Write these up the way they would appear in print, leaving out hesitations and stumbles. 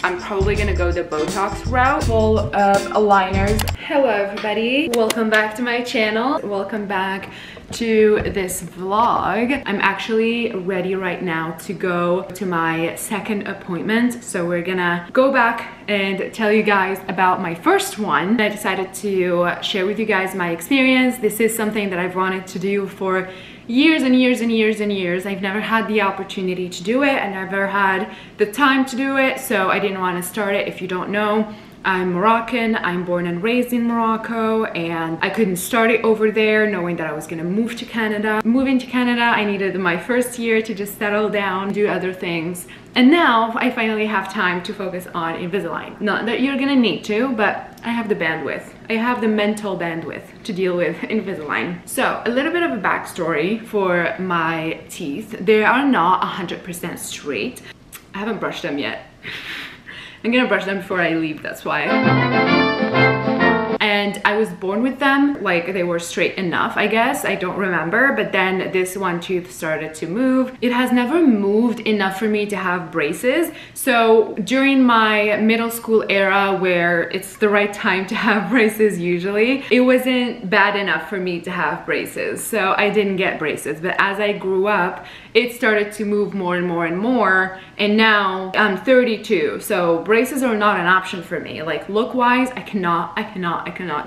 I'm probably gonna go the Botox route, full of aligners. Hello everybody, welcome back to my channel. Welcome back to this vlog. I'm actually ready right now to go to my second appointment. So we're gonna go back and tell you guys about my first one. I decided to share with you guys my experience. This is something that I've wanted to do for years and years and years and years. I've never had the opportunity to do it. I never had the time to do it, so I didn't want to start it. If you don't know, I'm Moroccan. I'm born and raised in Morocco, and I couldn't start it over there knowing that I was gonna move to Canada. Moving to Canada, I needed my first year to just settle down, do other things. And now I finally have time to focus on Invisalign. Not that you're gonna need to, but I have the bandwidth. I have the mental bandwidth to deal with Invisalign. So a little bit of a backstory for my teeth. They are not 100% straight. I haven't brushed them yet. I'm gonna brush them before I leave, that's why. And I was born with them, like they were straight enough, I guess. I don't remember, but then this one tooth started to move. It has never moved enough for me to have braces. So during my middle school era, where it's the right time to have braces usually, it wasn't bad enough for me to have braces. So I didn't get braces, but as I grew up, it started to move more and more and more. And now I'm 32, so braces are not an option for me. Like look-wise, I cannot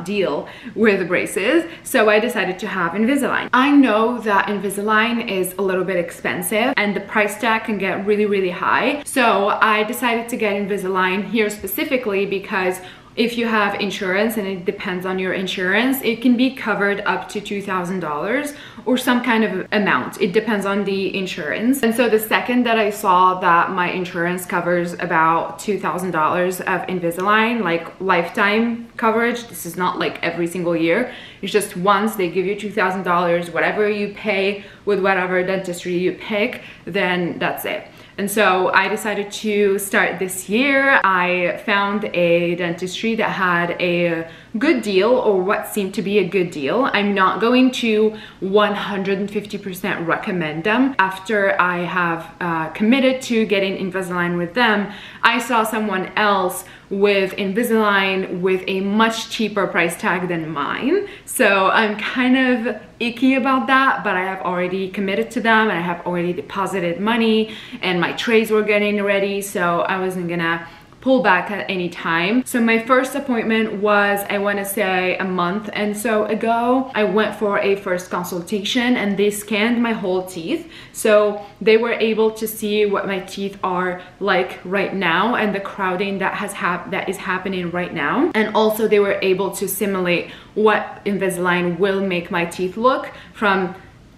deal with braces. So I decided to have Invisalign. I know that Invisalign is a little bit expensive and the price tag can get really, really high. So I decided to get Invisalign here specifically because if you have insurance, and it depends on your insurance, it can be covered up to $2,000 or some kind of amount. It depends on the insurance. And so the second that I saw that my insurance covers about $2,000 of Invisalign, like lifetime coverage, this is not like every single year, it's just once they give you $2,000, whatever you pay with whatever dentistry you pick, then that's it. And so I decided to start this year. I found a dentistry that had a good deal, or what seemed to be a good deal. I'm not going to 150% recommend them. After I have committed to getting Invisalign with them, I saw someone else with Invisalign with a much cheaper price tag than mine. So I'm kind of icky about that, but I have already committed to them and I have already deposited money and my trays were getting ready, so I wasn't gonna pull back at any time. So my first appointment was, I want to say, a month and so ago. I went for a first consultation and they scanned my whole teeth. So they were able to see what my teeth are like right now and the crowding that is happening right now. And also they were able to simulate what Invisalign will make my teeth look from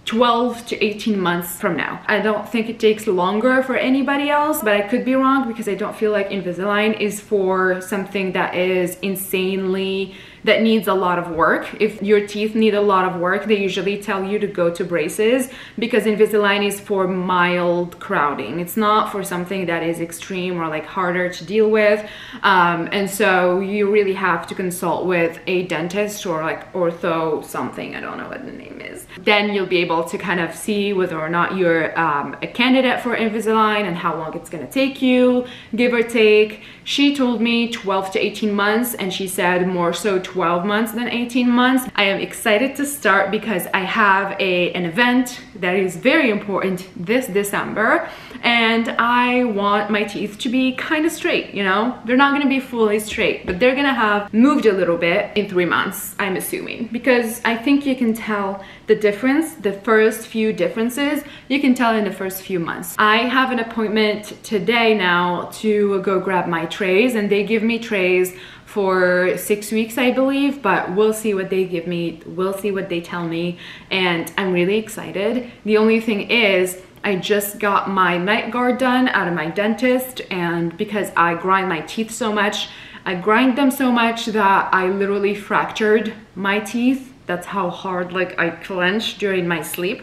12 to 18 months from now. I don't think it takes longer for anybody else, but I could be wrong because I don't feel like Invisalign is for something that is insanely, that needs a lot of work. If your teeth need a lot of work, they usually tell you to go to braces because Invisalign is for mild crowding. It's not for something that is extreme or like harder to deal with. And so you really have to consult with a dentist or like ortho something, I don't know what the name is. Then you'll be able to kind of see whether or not you're a candidate for Invisalign and how long it's gonna take you, give or take. She told me 12 to 18 months and she said more so 12 months than 18 months. I am excited to start because I have an event that is very important this December and I want my teeth to be kind of straight, you know? They're not gonna be fully straight, but they're gonna have moved a little bit in 3 months, I'm assuming, because I think you can tell the difference, the first few differences, you can tell in the first few months. I have an appointment today now to go grab my trays and they give me trays for 6 weeks, I believe, but we'll see what they give me, we'll see what they tell me, and I'm really excited. The only thing is, I just got my night guard done out of my dentist, and because I grind my teeth so much, I grind them so much that I literally fractured my teeth. That's how hard like I clench during my sleep.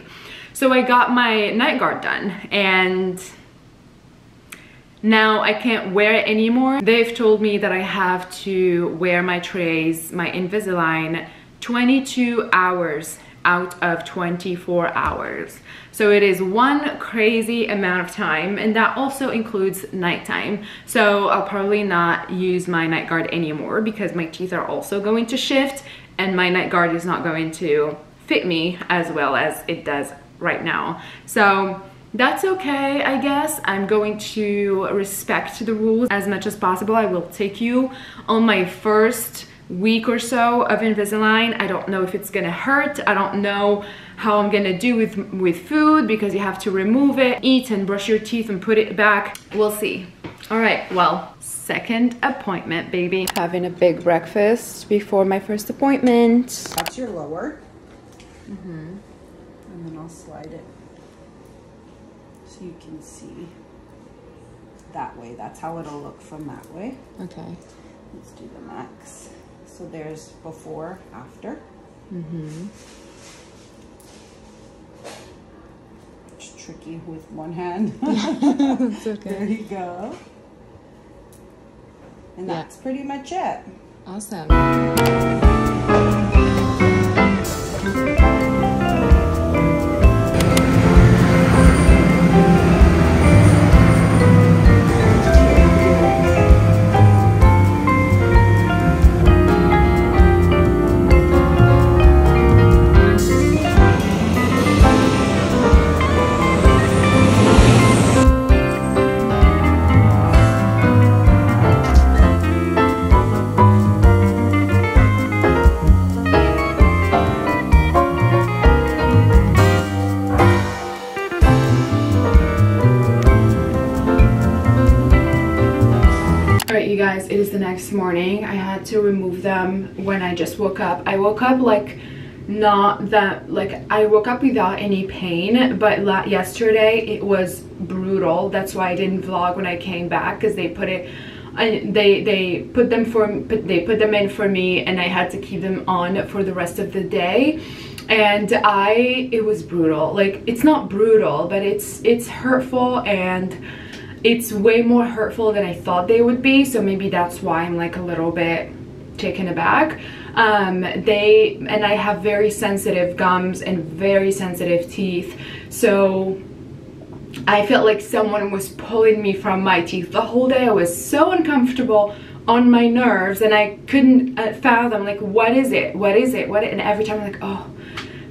So I got my night guard done and now I can't wear it anymore. They've told me that I have to wear my trays, my Invisalign, 22 hours out of 24 hours. So it is one crazy amount of time, and that also includes nighttime. So I'll probably not use my night guard anymore because my teeth are also going to shift, and my night guard is not going to fit me as well as it does right now. So that's okay, I guess. I'm going to respect the rules as much as possible. I will take you on my first week or so of Invisalign. I don't know if it's gonna hurt. I don't know how I'm gonna do with food, because you have to remove it, eat and brush your teeth and put it back. We'll see. All right, well, second appointment, baby. Having a big breakfast before my first appointment. That's your lower. And then I'll slide it so you can see that way. That's how it'll look from that way. Okay. Let's do the max. So there's before, after. It's tricky with one hand. It's okay. There you go. And that's pretty much it. Awesome. Guys, it is the next morning. I had to remove them when I just woke up. I woke up like not that, like I woke up without any pain, but yesterday it was brutal. That's why I didn't vlog when I came back, because they put it they put them in for me, and I had to keep them on for the rest of the day. And it was brutal. Like, it's not brutal, but it's hurtful, and it's way more hurtful than I thought they would be. So maybe that's why I'm like a little bit taken aback. And I have very sensitive gums and very sensitive teeth. So I felt like someone was pulling me from my teeth the whole day. I was so uncomfortable on my nerves, and I couldn't fathom, like, what is it? What is it? And every time I'm like, oh,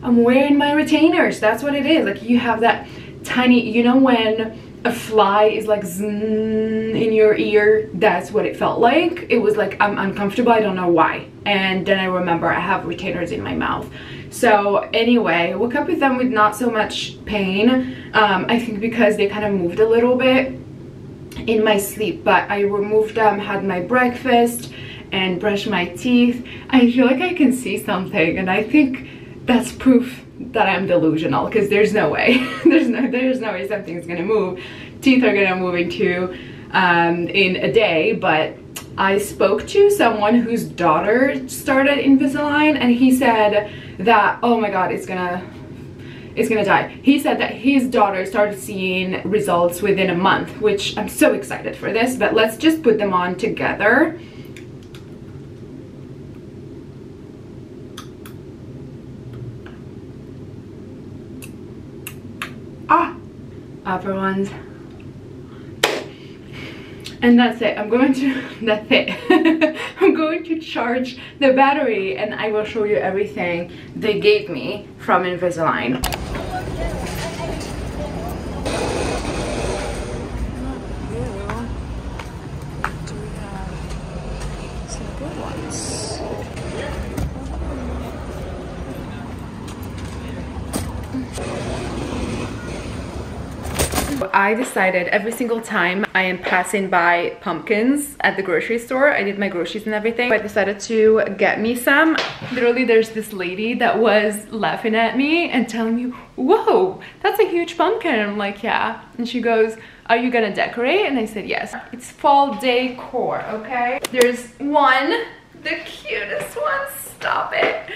I'm wearing my retainers. That's what it is. Like, you have that tiny, you know, when a fly is like zzz in your ear, that's what it felt like. It was like, I'm uncomfortable, I don't know why. And then I remember I have retainers in my mouth. So anyway, I woke up with them with not so much pain. I think because they kind of moved a little bit in my sleep, but I removed them, had my breakfast, and brushed my teeth. I feel like I can see something, and I think that's proof that I'm delusional, because there's no way there's no way something's gonna move. Teeth are gonna move in a day. But I spoke to someone whose daughter started Invisalign, and he said that, oh my god, it's gonna die. He said that his daughter started seeing results within a month, which I'm so excited for this. But let's just put them on together. Upper ones, and that's it. I'm going to charge the battery, and I will show you everything they gave me from Invisalign. I decided every single time I am passing by pumpkins at the grocery store, I did my groceries and everything, I decided to get me some. Literally, there's this lady that was laughing at me and telling me, whoa, that's a huge pumpkin. And I'm like, yeah. And she goes, are you gonna decorate? And I said, yes. It's fall decor, okay? There's one, the cutest one, stop it.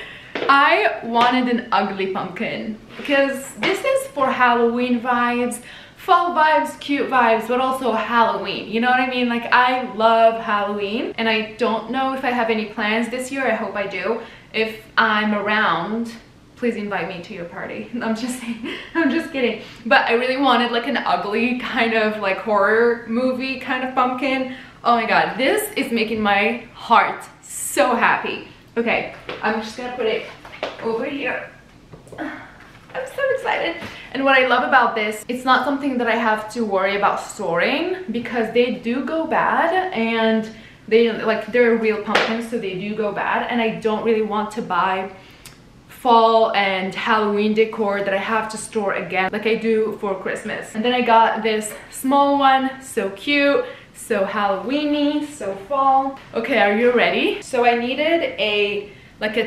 I wanted an ugly pumpkin because this is for Halloween vibes. Fall vibes, cute vibes, but also Halloween, you know what I mean? Like, I love Halloween, and I don't know if I have any plans this year. I hope I do. If I'm around please invite me to your party. I'm just saying, I'm just kidding. But I really wanted like an ugly kind of like horror movie kind of pumpkin. Oh my god, this is making my heart so happy. Okay, I'm just gonna put it over here. I'm so excited. And what I love about this, it's not something that I have to worry about storing, because they do go bad, and they're real pumpkins, so they do go bad, and I don't really want to buy fall and Halloween decor that I have to store again like I do for Christmas. And then I got this small one, so cute, so Halloweeny, so fall. Okay, are you ready? So I needed a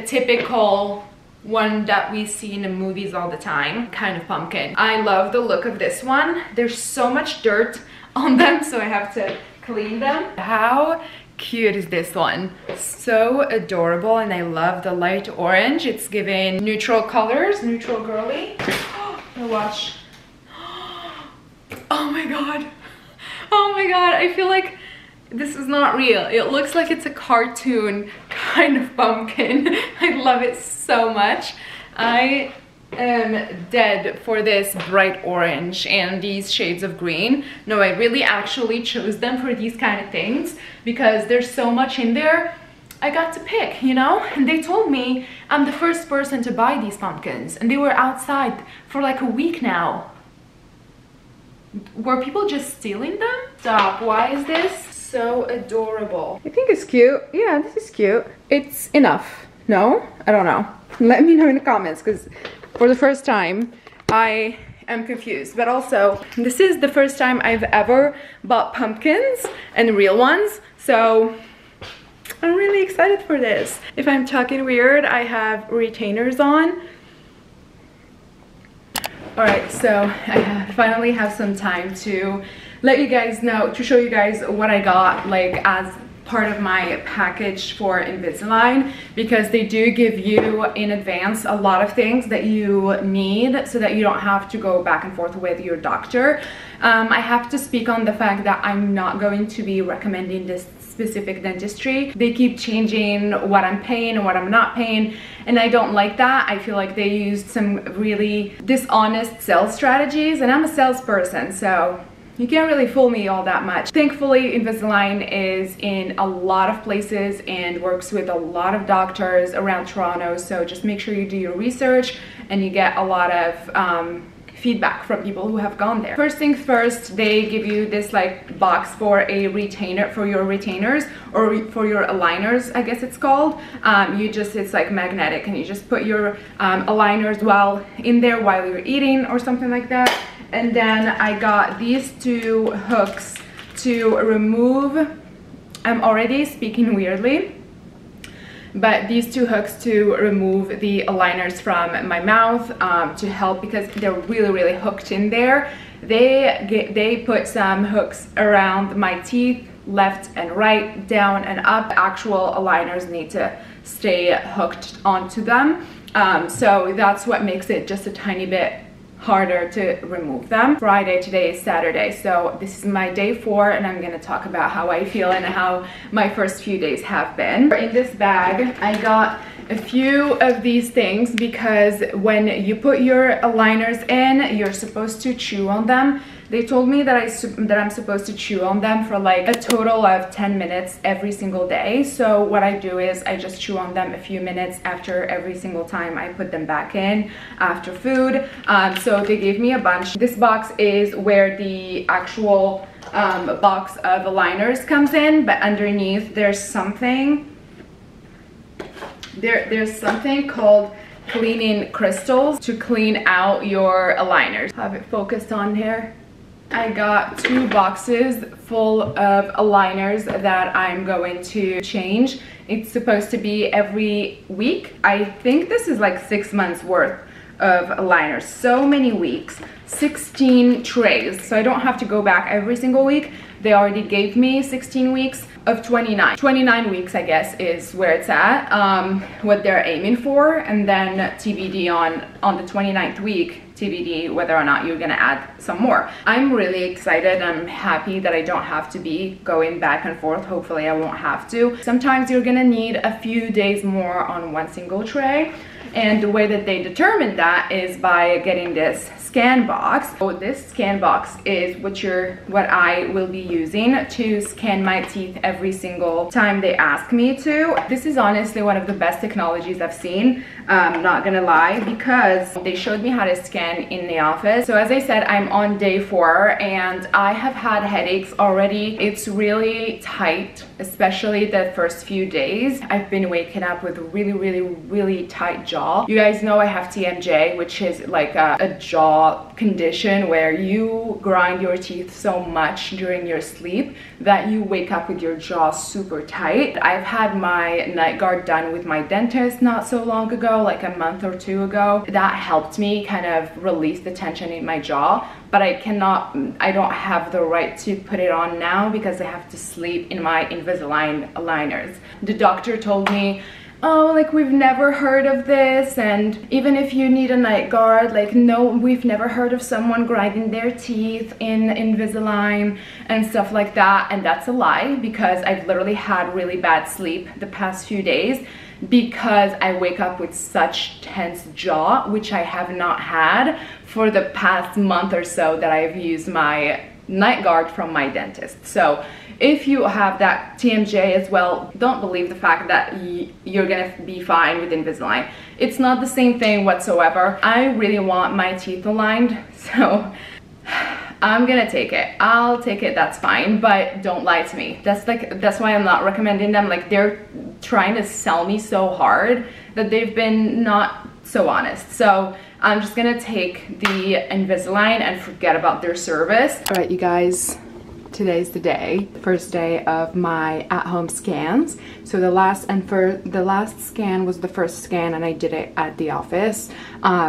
typical one that we see in the movies all the time kind of pumpkin. I love the look of this one. There's so much dirt on them, so I have to clean them. How cute is this one? So adorable, and I love the light orange. It's giving neutral colors, neutral girly. Oh, watch. Oh my god. Oh my god, I feel like this is not real. It looks like it's a cartoon kind of pumpkin. I love it so much. I am dead for this bright orange and these shades of green. No, I really actually chose them for these kind of things because there's so much in there. I got to pick, you know? And they told me I'm the first person to buy these pumpkins, and they were outside for like a week now. Were people just stealing them? Stop. Why is this so adorable? I think it's cute. Yeah, this is cute. It's enough. No? I don't know. Let me know in the comments, because for the first time I am confused. But also, this is the first time I've ever bought pumpkins, and real ones, so I'm really excited for this. If I'm talking weird, I have retainers on. Alright, so I finally have some time to let you guys know, to show you guys what I got like as part of my package for Invisalign, because they do give you in advance a lot of things that you need so that you don't have to go back and forth with your doctor. I have to speak on the fact that I'm not going to be recommending this specific dentistry. They keep changing what I'm paying and what I'm not paying, and I don't like that. I feel like they used some really dishonest sales strategies, and I'm a salesperson, so you can't really fool me all that much. Thankfully, Invisalign is in a lot of places and works with a lot of doctors around Toronto, so just make sure you do your research and you get a lot of feedback from people who have gone there. First things first, they give you this like box for a retainer, for your retainers, or for your aligners, I guess it's called. It's like magnetic, and you just put your aligners in there while you're eating or something like that. And then I got these two hooks to remove, I'm already speaking weirdly, but these two hooks to remove the aligners from my mouth, to help, because they're really hooked in there. They put some hooks around my teeth, left and right, down and up. Actual aligners need to stay hooked onto them, so that's what makes it just a tiny bit harder to remove them. Friday, today is Saturday, so this is my day 4, and I'm gonna talk about how I feel and how my first few days have been. In this bag, I got a few of these things because when you put your aligners in, you're supposed to chew on them. They told me that I'm supposed to chew on them for like a total of 10 minutes every single day. So what I do is I just chew on them a few minutes after every single time I put them back in after food. So they gave me a bunch. This box is where the actual box of aligners comes in, but underneath there's something. There's something called cleaning crystals to clean out your aligners. Have it focused on here. I got 2 boxes full of aligners that I'm going to change. It's supposed to be every week. I think this is like 6 months worth of aligners. So many weeks, 16 trays. So I don't have to go back every single week. They already gave me 16 weeks of 29. 29 weeks, I guess, is where it's at, what they're aiming for. And then TBD on the 29th week, TBD whether or not you're gonna add some more. I'm really excited. I'm happy that I don't have to be going back and forth. Hopefully I won't have to. Sometimes you're gonna need a few days more on one single tray. And the way that they determined that is by getting this scan box. So this scan box is what I will be using to scan my teeth every single time they ask me to. This is honestly one of the best technologies I've seen, not gonna lie, because they showed me how to scan in the office. So as I said, I'm on day 4 and I have had headaches already. It's really tight, especially the first few days. I've been waking up with really tight jaw. You guys know I have TMJ, which is like a jaw condition where you grind your teeth so much during your sleep that you wake up with your jaw super tight. I've had my night guard done with my dentist not so long ago, like a month or 2 ago. That helped me kind of release the tension in my jaw, but I don't have the right to put it on now because I have to sleep in my Invisalign aligners. The doctor told me, oh, like, we've never heard of this, and even if you need a night guard, like, no, we've never heard of someone grinding their teeth in Invisalign and stuff like that. And that's a lie, because I've literally had really bad sleep the past few days because I wake up with such tense jaw, which I have not had for the past month or so that I've used my night guard from my dentist. So if you have that TMJ as well, don't believe the fact that you're gonna be fine with Invisalign. It's not the same thing whatsoever. I really want my teeth aligned, so I'm gonna take it. I'll take it, that's fine, but don't lie to me. That's why I'm not recommending them. Like, they're trying to sell me so hard that they've been not so honest. So I'm just gonna take the Invisalign and forget about their service. All right, you guys. Today's the day, first day of my at-home scans. So the last scan was the first scan, and I did it at the office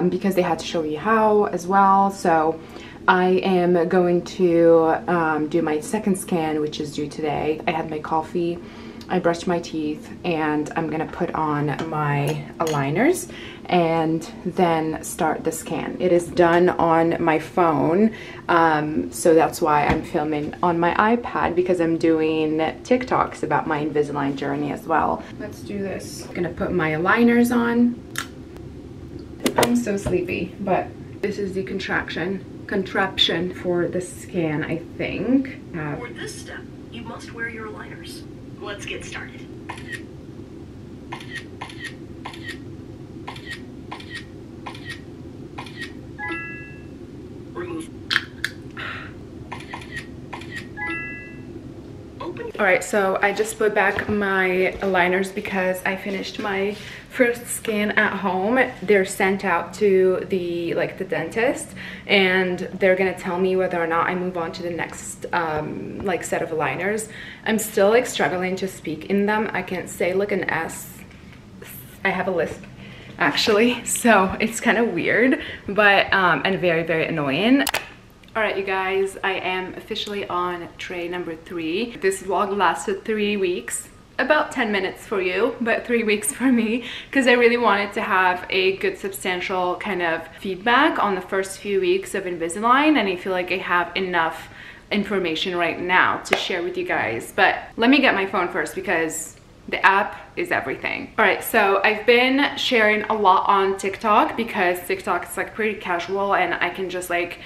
because they had to show me how as well. So I am going to do my second scan, which is due today. I had my coffee, I brushed my teeth, and I'm gonna put on my aligners and then start the scan. It is done on my phone, so that's why I'm filming on my iPad, because I'm doing TikToks about my Invisalign journey as well. Let's do this. I'm gonna put my aligners on. I'm so sleepy, but this is the contraption for the scan, I think. For this step, you must wear your aligners. Let's get started. Remove. Open. All right, so I just put back my aligners because I finished my first scan at home. They're sent out to the dentist, and they're gonna tell me whether or not I move on to the next set of aligners. I'm still like struggling to speak in them. I can't say like an S. I have a lisp actually, so it's kind of weird, but and very annoying. All right, you guys, I am officially on tray number 3. This vlog lasted 3 weeks. About 10 minutes for you, but 3 weeks for me, because I really wanted to have a good substantial kind of feedback on the first few weeks of Invisalign, and I feel like I have enough information right now to share with you guys. But let me get my phone first because the app is everything. All right, so I've been sharing a lot on TikTok because TikTok is like pretty casual and I can just like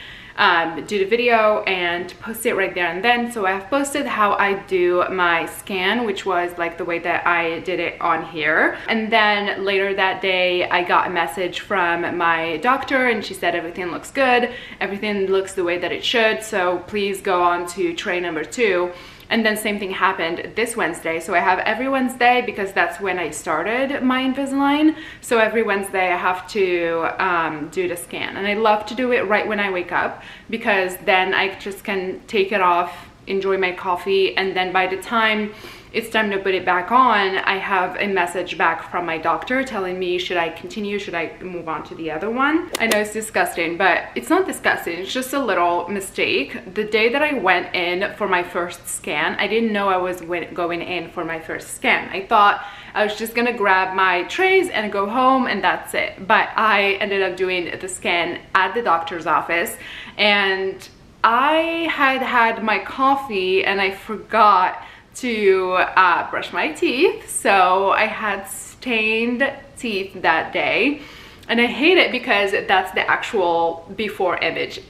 do the video and post it right there and then. So I have posted how I do my scan, which was like the way that I did it on here. And then later that day I got a message from my doctor and she said everything looks good, everything looks the way that it should, so please go on to tray number 2. And then same thing happened this Wednesday. So I have every Wednesday because that's when I started my Invisalign. So every Wednesday I have to do the scan. And I love to do it right when I wake up because then I just can take it off, enjoy my coffee, and then by the time it's time to put it back on, I have a message back from my doctor telling me, should I continue, should I move on to the other one? I know it's disgusting, but it's not disgusting, it's just a little mistake. The day that I went in for my first scan, I didn't know I was going in for my first scan. I thought I was just gonna grab my trays and go home and that's it. But I ended up doing the scan at the doctor's office, and I had my coffee and I forgot to brush my teeth, so I had stained teeth that day, and I hate it because that's the actual before image,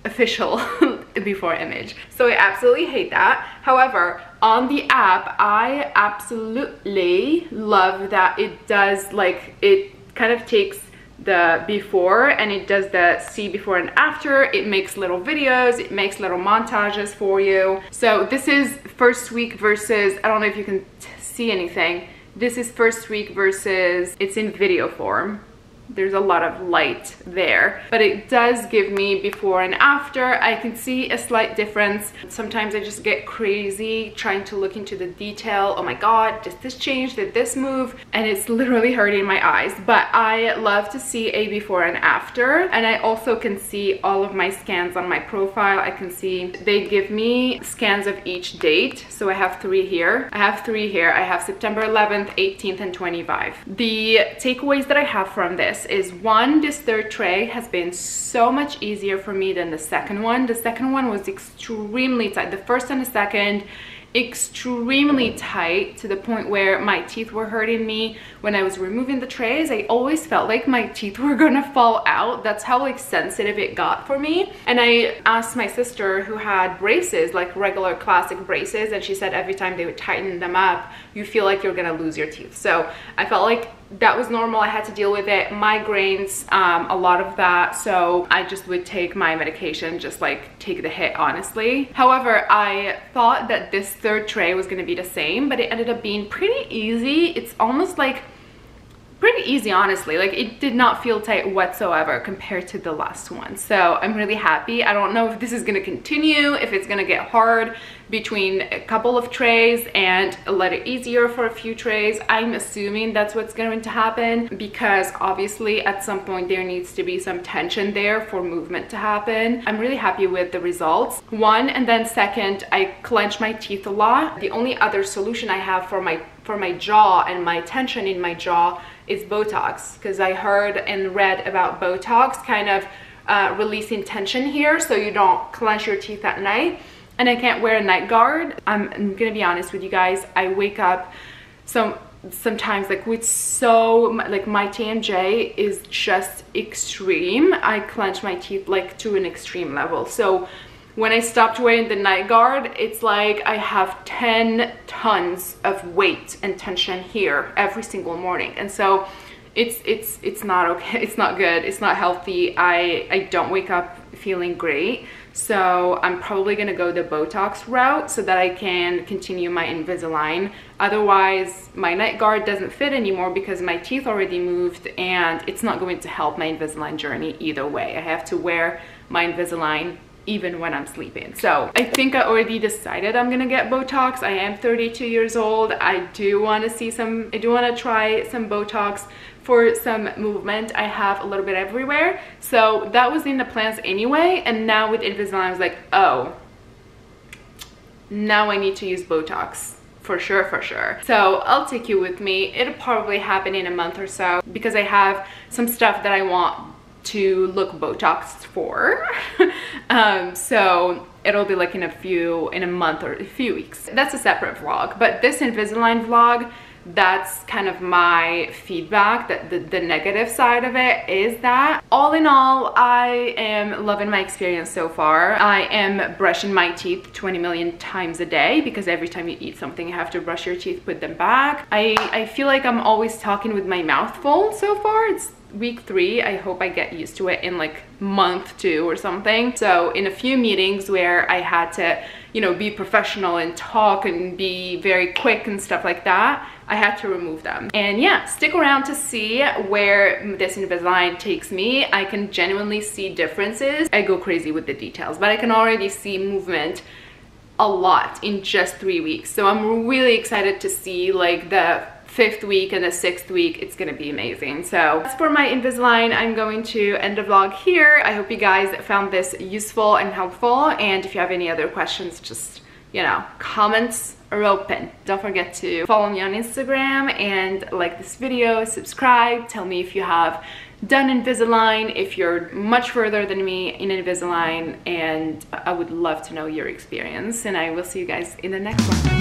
official before image. So I absolutely hate that. However, on the app, I absolutely love that it does, like, it kind of takes the before and it does the see before and after. It makes little videos, it makes little montages for you. So this is first week versus, I don't know if you can see anything, this is first week versus, it's in video form. There's a lot of light there, but it does give me before and after. I can see a slight difference. Sometimes I just get crazy trying to look into the detail. Oh my god, did this change, did this move? And it's literally hurting my eyes. But I love to see a before and after, and I also can see all of my scans on my profile. I can see they give me scans of each date, so I have 3 here. I have September 11th, 18th, and 25. The takeaways that I have from this is, one, this third tray has been so much easier for me than the second one. The second one was extremely tight. The first and the second, extremely tight, to the point where my teeth were hurting me when I was removing the trays. I always felt like my teeth were gonna fall out. That's how like sensitive it got for me. And I asked my sister, who had braces, like regular classic braces, and she said every time they would tighten them up, you feel like you're gonna lose your teeth. So I felt like that was normal. I had to deal with it. Migraines, a lot of that. So I just would take my medication, just like take the hit, honestly. However, I thought that this third tray was going to be the same, but it ended up being pretty easy. It's almost like pretty easy, honestly. Like, it did not feel tight whatsoever compared to the last one. So I'm really happy. I don't know if this is going to continue, if it's going to get hard between a couple of trays and let it easier for a few trays. I'm assuming that's what's going to happen, because obviously at some point there needs to be some tension there for movement to happen. I'm really happy with the results. One, and then second, I clench my teeth a lot. The only other solution I have for my jaw and my tension in my jaw is Botox, because I heard and read about Botox kind of releasing tension here so you don't clench your teeth at night. And I can't wear a night guard. I'm gonna be honest with you guys, I wake up sometimes like with like my TMJ is just extreme. I clench my teeth like to an extreme level. So when I stopped wearing the night guard, it's like I have 10 tons of weight and tension here every single morning. And so it's not okay. It's not good. It's not healthy. I don't wake up feeling great. So I'm probably gonna go the Botox route so that I can continue my Invisalign. Otherwise, my night guard doesn't fit anymore because my teeth already moved, and it's not going to help my Invisalign journey either way. I have to wear my Invisalign even when I'm sleeping. So I think I already decided I'm gonna get Botox. I am 32 years old. I do want to try some Botox for some movement. I have a little bit everywhere. So that was in the plans anyway. And now with Invisalign, I was like, oh, now I need to use Botox. For sure. So I'll take you with me. It'll probably happen in a month or so, because I have some stuff that I want to look Botoxed for. So it'll be like in a month or a few weeks. That's a separate vlog. But this Invisalign vlog, that's kind of my feedback, that the negative side of it is that all in all, I am loving my experience so far. I am brushing my teeth 20 million times a day, because every time you eat something you have to brush your teeth, put them back. I feel like I'm always talking with my mouth full so far. It's week 3. I hope I get used to it in like month 2 or something. So in a few meetings where I had to, you know, be professional and talk and be very quick and stuff like that, I had to remove them. And yeah, stick around to see where this Invisalign takes me. I can genuinely see differences. I go crazy with the details, but I can already see movement a lot in just 3 weeks. So I'm really excited to see like the 5th week and the 6th week. It's gonna be amazing. So as for my Invisalign, I'm going to end the vlog here. I hope you guys found this useful and helpful, and if you have any other questions, just, you know, comments are open. Don't forget to follow me on Instagram and like this video, subscribe, tell me if you have done Invisalign, if you're much further than me in Invisalign, and I would love to know your experience, and I will see you guys in the next one.